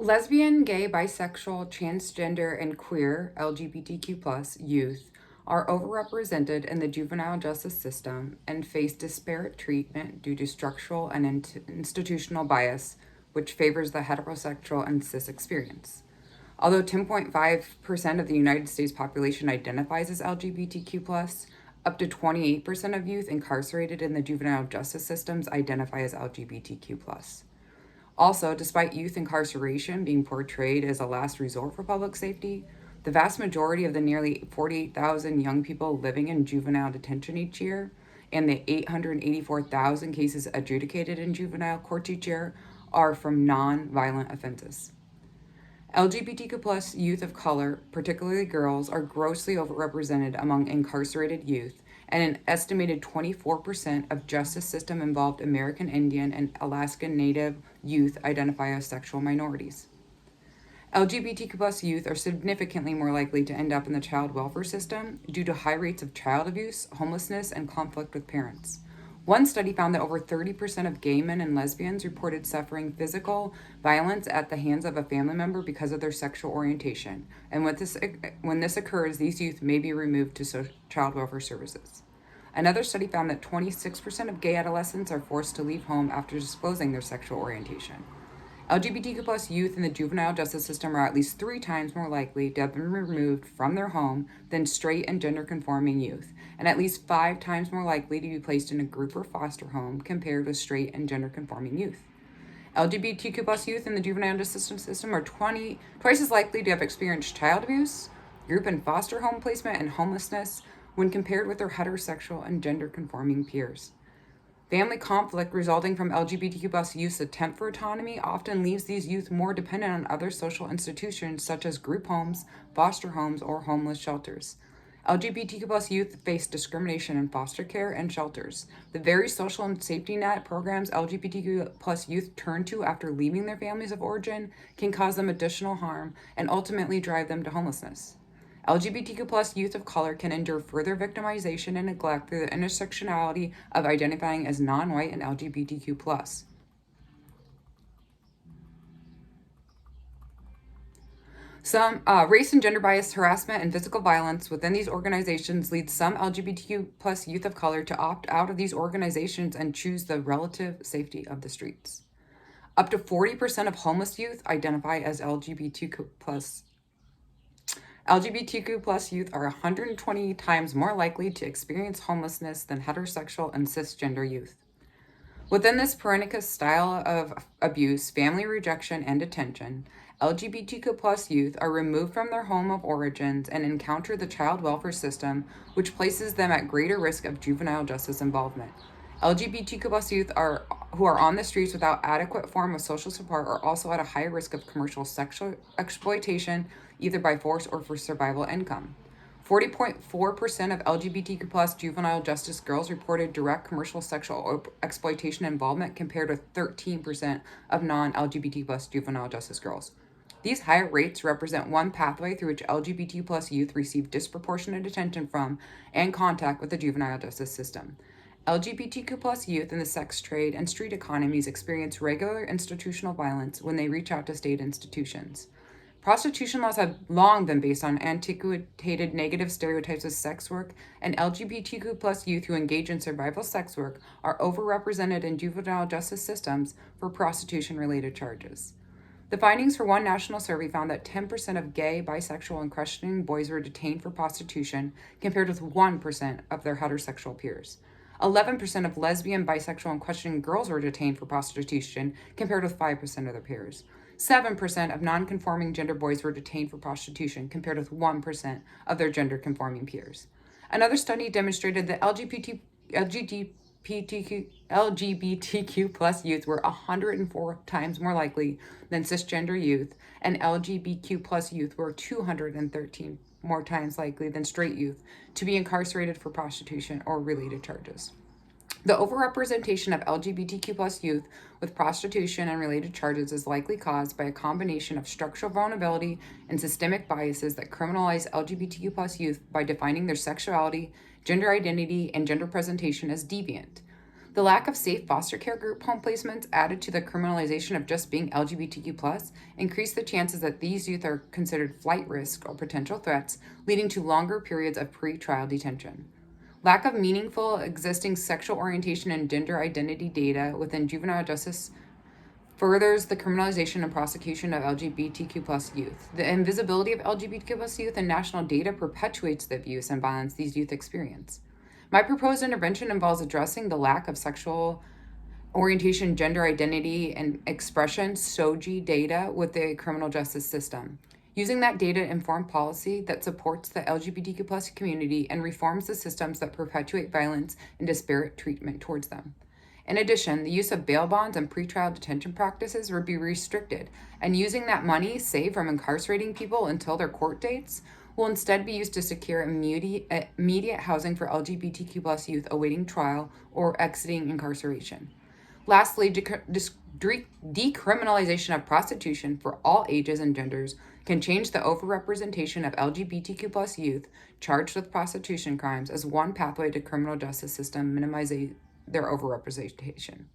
Lesbian, gay, bisexual, transgender, and queer LGBTQ+ youth are overrepresented in the juvenile justice system and face disparate treatment due to structural and institutional bias, which favors the heterosexual and cis experience. Although 10.5% of the United States population identifies as LGBTQ+, up to 28% of youth incarcerated in the juvenile justice systems identify as LGBTQ+. Also, despite youth incarceration being portrayed as a last resort for public safety, the vast majority of the nearly 48,000 young people living in juvenile detention each year and the 884,000 cases adjudicated in juvenile courts each year are from non-violent offenses. LGBTQ+ youth of color, particularly girls, are grossly overrepresented among incarcerated youth, and an estimated 24% of justice system involved American Indian and Alaskan Native youth identify as sexual minorities. LGBTQ+ youth are significantly more likely to end up in the child welfare system due to high rates of child abuse, homelessness, and conflict with parents. One study found that over 30% of gay men and lesbians reported suffering physical violence at the hands of a family member because of their sexual orientation. And when this occurs, these youth may be removed to child welfare services. Another study found that 26% of gay adolescents are forced to leave home after disclosing their sexual orientation. LGBTQ+ youth in the juvenile justice system are at least 3 times more likely to have been removed from their home than straight and gender-conforming youth, and at least 5 times more likely to be placed in a group or foster home compared with straight and gender-conforming youth. LGBTQ+ youth in the juvenile justice system are twice as likely to have experienced child abuse, group and foster home placement, and homelessness when compared with their heterosexual and gender-conforming peers. Family conflict resulting from LGBTQ+ youth's attempt for autonomy often leaves these youth more dependent on other social institutions such as group homes, foster homes, or homeless shelters. LGBTQ+ youth face discrimination in foster care and shelters. The very social and safety net programs LGBTQ+ youth turn to after leaving their families of origin can cause them additional harm and ultimately drive them to homelessness. LGBTQ+ youth of color can endure further victimization and neglect through the intersectionality of identifying as non-white and LGBTQ+. Some race and gender biased harassment and physical violence within these organizations leads some LGBTQ+ youth of color to opt out of these organizations and choose the relative safety of the streets. Up to 40% of homeless youth identify as LGBTQ+. LGBTQ+ youth are 120 times more likely to experience homelessness than heterosexual and cisgender youth. Within this pernicious style of abuse, family rejection, and detention, LGBTQ+ youth are removed from their home of origins and encounter the child welfare system, which places them at greater risk of juvenile justice involvement. LGBTQ+ youth who are on the streets without adequate form of social support are also at a high risk of commercial sexual exploitation, either by force or for survival income. 40.4% of LGBTQ+ juvenile justice girls reported direct commercial sexual exploitation involvement compared with 13% of non-LGBT+ juvenile justice girls. These higher rates represent one pathway through which LGBT+ youth receive disproportionate attention from and contact with the juvenile justice system. LGBTQ+ youth in the sex trade and street economies experience regular institutional violence when they reach out to state institutions. Prostitution laws have long been based on antiquated negative stereotypes of sex work, and LGBTQ+ youth who engage in survival sex work are overrepresented in juvenile justice systems for prostitution-related charges. The findings for one national survey found that 10% of gay, bisexual, and questioning boys were detained for prostitution, compared with 1% of their heterosexual peers. 11% of lesbian, bisexual, and questioning girls were detained for prostitution, compared with 5% of their peers. 7% of non-conforming gender boys were detained for prostitution, compared with 1% of their gender-conforming peers. Another study demonstrated that LGBTQ+ youth were 104 times more likely than cisgender youth, and LGBTQ+ youth were 213 more times likely than straight youth to be incarcerated for prostitution or related charges. The overrepresentation of LGBTQ+ youth with prostitution and related charges is likely caused by a combination of structural vulnerability and systemic biases that criminalize LGBTQ+ youth by defining their sexuality, gender identity, and gender presentation as deviant. The lack of safe foster care group home placements added to the criminalization of just being LGBTQ+, increased the chances that these youth are considered flight risk or potential threats, leading to longer periods of pre-trial detention. Lack of meaningful existing sexual orientation and gender identity data within juvenile justice furthers the criminalization and prosecution of LGBTQ plus youth. The invisibility of LGBTQ plus youth in national data perpetuates the abuse and violence these youth experience. My proposed intervention involves addressing the lack of sexual orientation, gender identity, and expression (SOGI) data with the criminal justice system. Using that data to inform policy that supports the LGBTQ plus community and reforms the systems that perpetuate violence and disparate treatment towards them. In addition, the use of bail bonds and pretrial detention practices would be restricted, and using that money saved from incarcerating people until their court dates will instead be used to secure immediate housing for LGBTQ plus youth awaiting trial or exiting incarceration. Lastly, decriminalization of prostitution for all ages and genders can change the overrepresentation of LGBTQ plus youth charged with prostitution crimes as one pathway to criminal justice system minimizing their overrepresentation.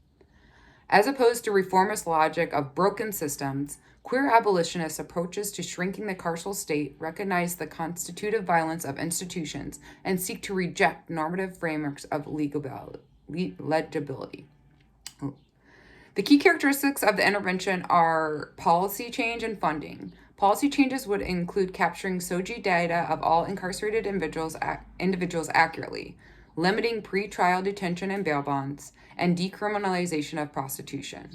As opposed to reformist logic of broken systems, queer abolitionist approaches to shrinking the carceral state recognize the constitutive violence of institutions and seek to reject normative frameworks of legibility. The key characteristics of the intervention are policy change and funding. Policy changes would include capturing SOGI data of all incarcerated individuals accurately, limiting pre-trial detention and bail bonds, and decriminalization of prostitution.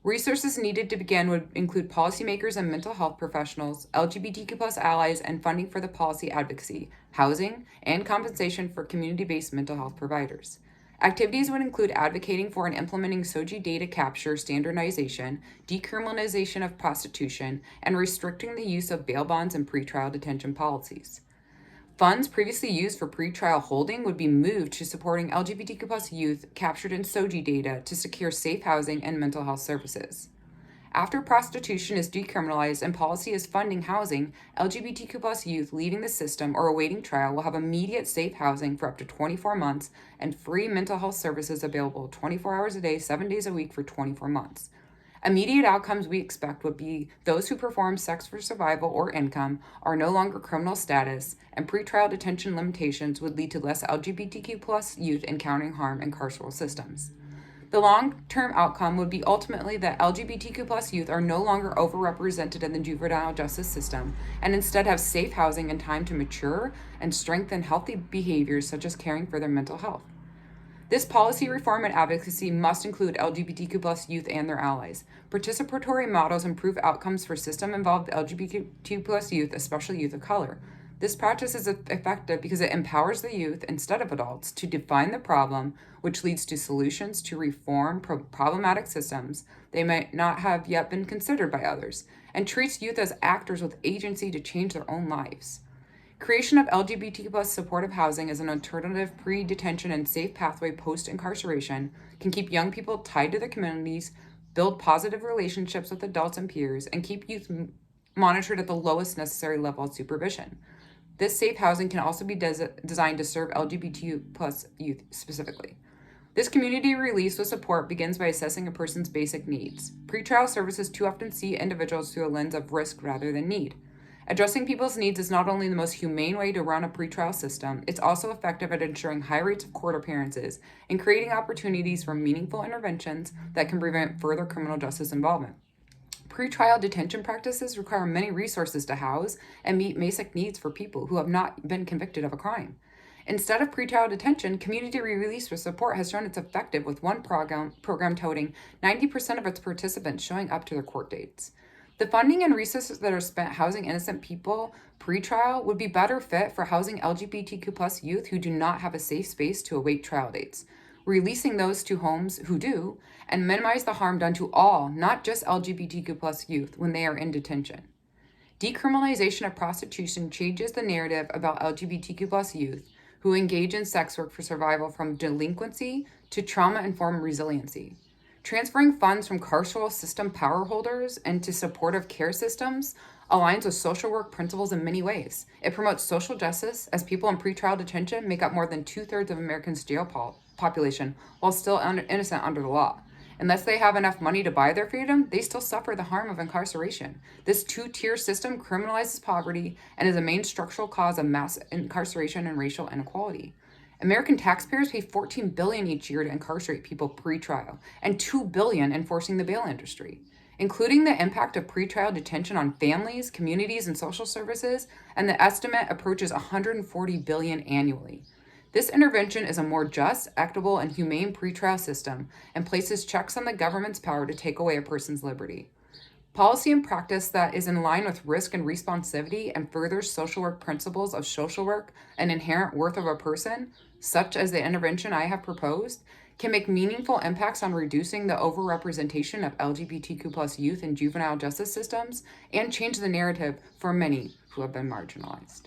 Resources needed to begin would include policymakers and mental health professionals, LGBTQ plus allies, and funding for the policy advocacy, housing, and compensation for community-based mental health providers. Activities would include advocating for and implementing SOGI data capture standardization, decriminalization of prostitution, and restricting the use of bail bonds and pretrial detention policies. Funds previously used for pretrial holding would be moved to supporting LGBTQ plus youth captured in SOGI data to secure safe housing and mental health services. After prostitution is decriminalized and policy is funding housing, LGBTQ plus youth leaving the system or awaiting trial will have immediate safe housing for up to 24 months and free mental health services available 24 hours a day, 7 days a week for 24 months. Immediate outcomes we expect would be those who perform sex for survival or income are no longer criminal status, and pretrial detention limitations would lead to less LGBTQ plus youth encountering harm in carceral systems. The long-term outcome would be ultimately that LGBTQ plus youth are no longer overrepresented in the juvenile justice system and instead have safe housing and time to mature and strengthen healthy behaviors such as caring for their mental health. This policy reform and advocacy must include LGBTQ plus youth and their allies. Participatory models improve outcomes for system-involved LGBTQ plus youth, especially youth of color. This practice is effective because it empowers the youth, instead of adults, to define the problem, which leads to solutions to reform problematic systems they might not have yet been considered by others, and treats youth as actors with agency to change their own lives. Creation of LGBTQ plus supportive housing as an alternative pre-detention and safe pathway post-incarceration can keep young people tied to their communities, build positive relationships with adults and peers, and keep youth monitored at the lowest necessary level of supervision. This safe housing can also be designed to serve LGBTQ plus youth specifically. This community release with support begins by assessing a person's basic needs. Pretrial services too often see individuals through a lens of risk rather than need. Addressing people's needs is not only the most humane way to run a pretrial system, it's also effective at ensuring high rates of court appearances and creating opportunities for meaningful interventions that can prevent further criminal justice involvement. Pretrial detention practices require many resources to house and meet basic needs for people who have not been convicted of a crime. Instead of pretrial detention, community release with support has shown it's effective, with one program toting 90% of its participants showing up to their court dates. The funding and resources that are spent housing innocent people pre-trial would be better fit for housing LGBTQ plus youth who do not have a safe space to await trial dates, releasing those to homes who do, and minimize the harm done to all, not just LGBTQ plus youth, when they are in detention. Decriminalization of prostitution changes the narrative about LGBTQ plus youth who engage in sex work for survival from delinquency to trauma-informed resiliency. Transferring funds from carceral system power holders into supportive care systems aligns with social work principles in many ways. It promotes social justice, as people in pretrial detention make up more than 2/3 of Americans' jail population while still innocent under the law. Unless they have enough money to buy their freedom, they still suffer the harm of incarceration. This two-tier system criminalizes poverty and is a main structural cause of mass incarceration and racial inequality. American taxpayers pay $14 billion each year to incarcerate people pre-trial and $2 billion enforcing the bail industry. Including the impact of pretrial detention on families, communities, and social services, and the estimate approaches $140 billion annually. This intervention is a more just, equitable, and humane pretrial system and places checks on the government's power to take away a person's liberty. Policy and practice that is in line with risk and responsivity and furthers social work principles of social work and inherent worth of a person, such as the intervention I have proposed, can make meaningful impacts on reducing the overrepresentation of LGBTQ+ youth in juvenile justice systems and change the narrative for many who have been marginalized.